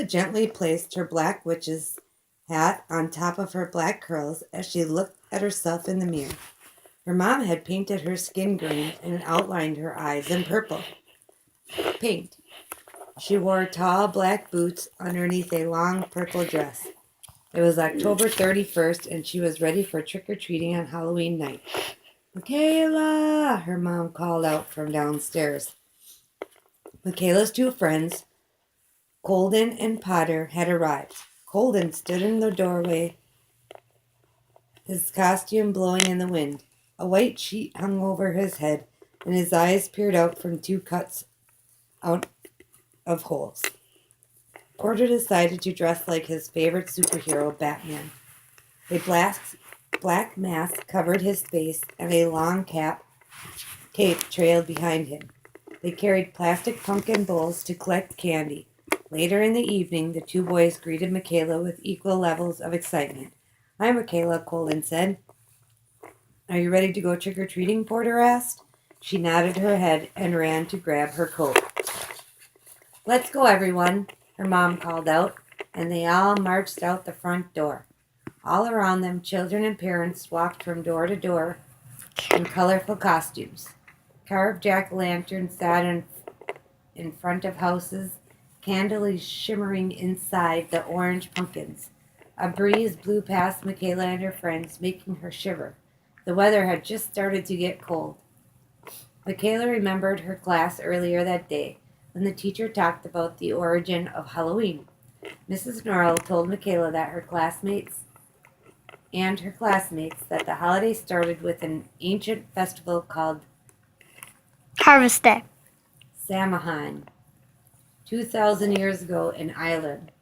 Gently placed her black witch's hat on top of her black curls as she looked at herself in the mirror. Her mom had painted her skin green and outlined her eyes in purple paint. She wore tall black boots underneath a long purple dress. It was October 31st, and she was ready for trick-or-treating on Halloween night. "Michaela!" her mom called out from downstairs. Michaela's two friends, Colden and Potter, had arrived. Colden stood in the doorway, his costume blowing in the wind. A white sheet hung over his head, and his eyes peered out from two cuts out of holes. Porter decided to dress like his favorite superhero, Batman. A black mask covered his face, and a long cape trailed behind him. They carried plastic pumpkin bowls to collect candy. Later in the evening, the two boys greeted Michaela with equal levels of excitement. "Hi, Michaela," Colin said. "Are you ready to go trick-or-treating?" Porter asked. She nodded her head and ran to grab her coat. "Let's go, everyone," her mom called out, and they all marched out the front door. All around them, children and parents walked from door to door in colorful costumes. Carved jack-o'-lanterns sat in front of houses, candles shimmering inside the orange pumpkins. A breeze blew past Michaela and her friends, making her shiver. The weather had just started to get cold. Michaela remembered her class earlier that day, when the teacher talked about the origin of Halloween. Mrs. Norrell told Michaela that her classmates that the holiday started with an ancient festival called Harvest Day. Samhain, 2,000 years ago in Ireland.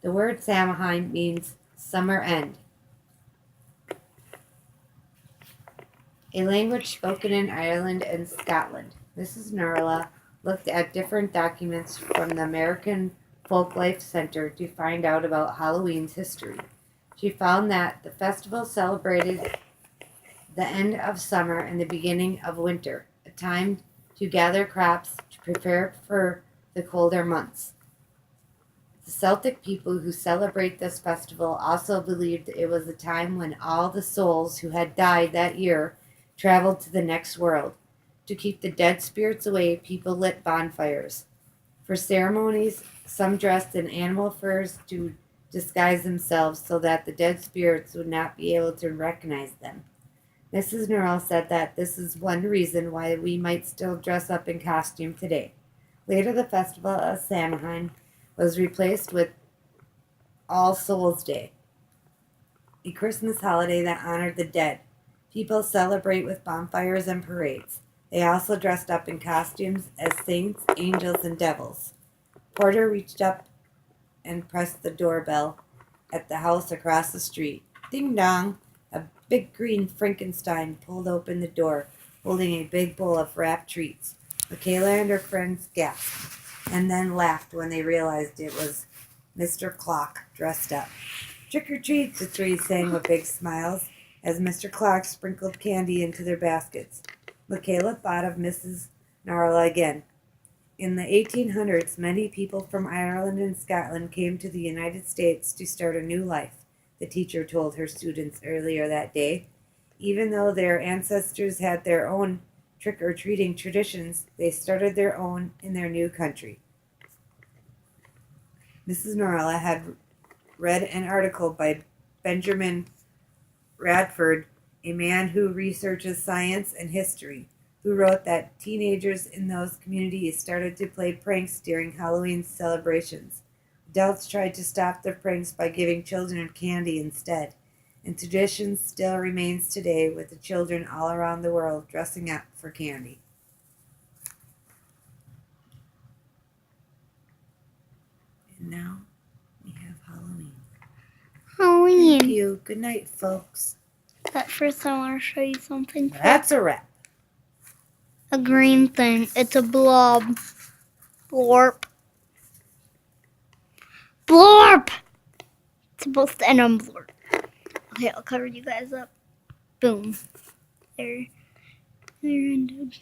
The word Samhain means summer end, a language spoken in Ireland and Scotland. Mrs. Norrella looked at different documents from the American Folklife Center to find out about Halloween's history. She found that the festival celebrated the end of summer and the beginning of winter, a time to gather crops to prepare for the colder months. The Celtic people who celebrate this festival also believed it was a time when all the souls who had died that year traveled to the next world. To keep the dead spirits away, people lit bonfires. For ceremonies, some dressed in animal furs to disguise themselves so that the dead spirits would not be able to recognize them. Mrs. Norrell said that this is one reason why we might still dress up in costume today. Later, the festival of Samhain was replaced with All Souls Day, a Christmas holiday that honored the dead. People celebrate with bonfires and parades. They also dressed up in costumes as saints, angels, and devils. Porter reached up and pressed the doorbell at the house across the street. Ding dong! A big green Frankenstein pulled open the door, holding a big bowl of wrapped treats. Michaela and her friends gasped, and then laughed when they realized it was Mr. Clock dressed up. "Trick or treat," the three sang with big smiles as Mr. Clock sprinkled candy into their baskets. Michaela thought of Mrs. Narla again. In the 1800s, many people from Ireland and Scotland came to the United States to start a new life, the teacher told her students earlier that day. Even though their ancestors had their own trick-or-treating traditions, they started their own in their new country. Mrs. Norrella had read an article by Benjamin Radford, a man who researches science and history, who wrote that teenagers in those communities started to play pranks during Halloween celebrations. Adults tried to stop the pranks by giving children candy instead, and tradition still remains today with the children all around the world dressing up for candy. And now we have Halloween. Halloween. Thank you. Good night, folks. But first, I want to show you something. That's a wrap. A green thing. It's a blob. Blorp. Blorp! It's supposed to end on blorp. Okay, I'll cover you guys up. Boom. There ended.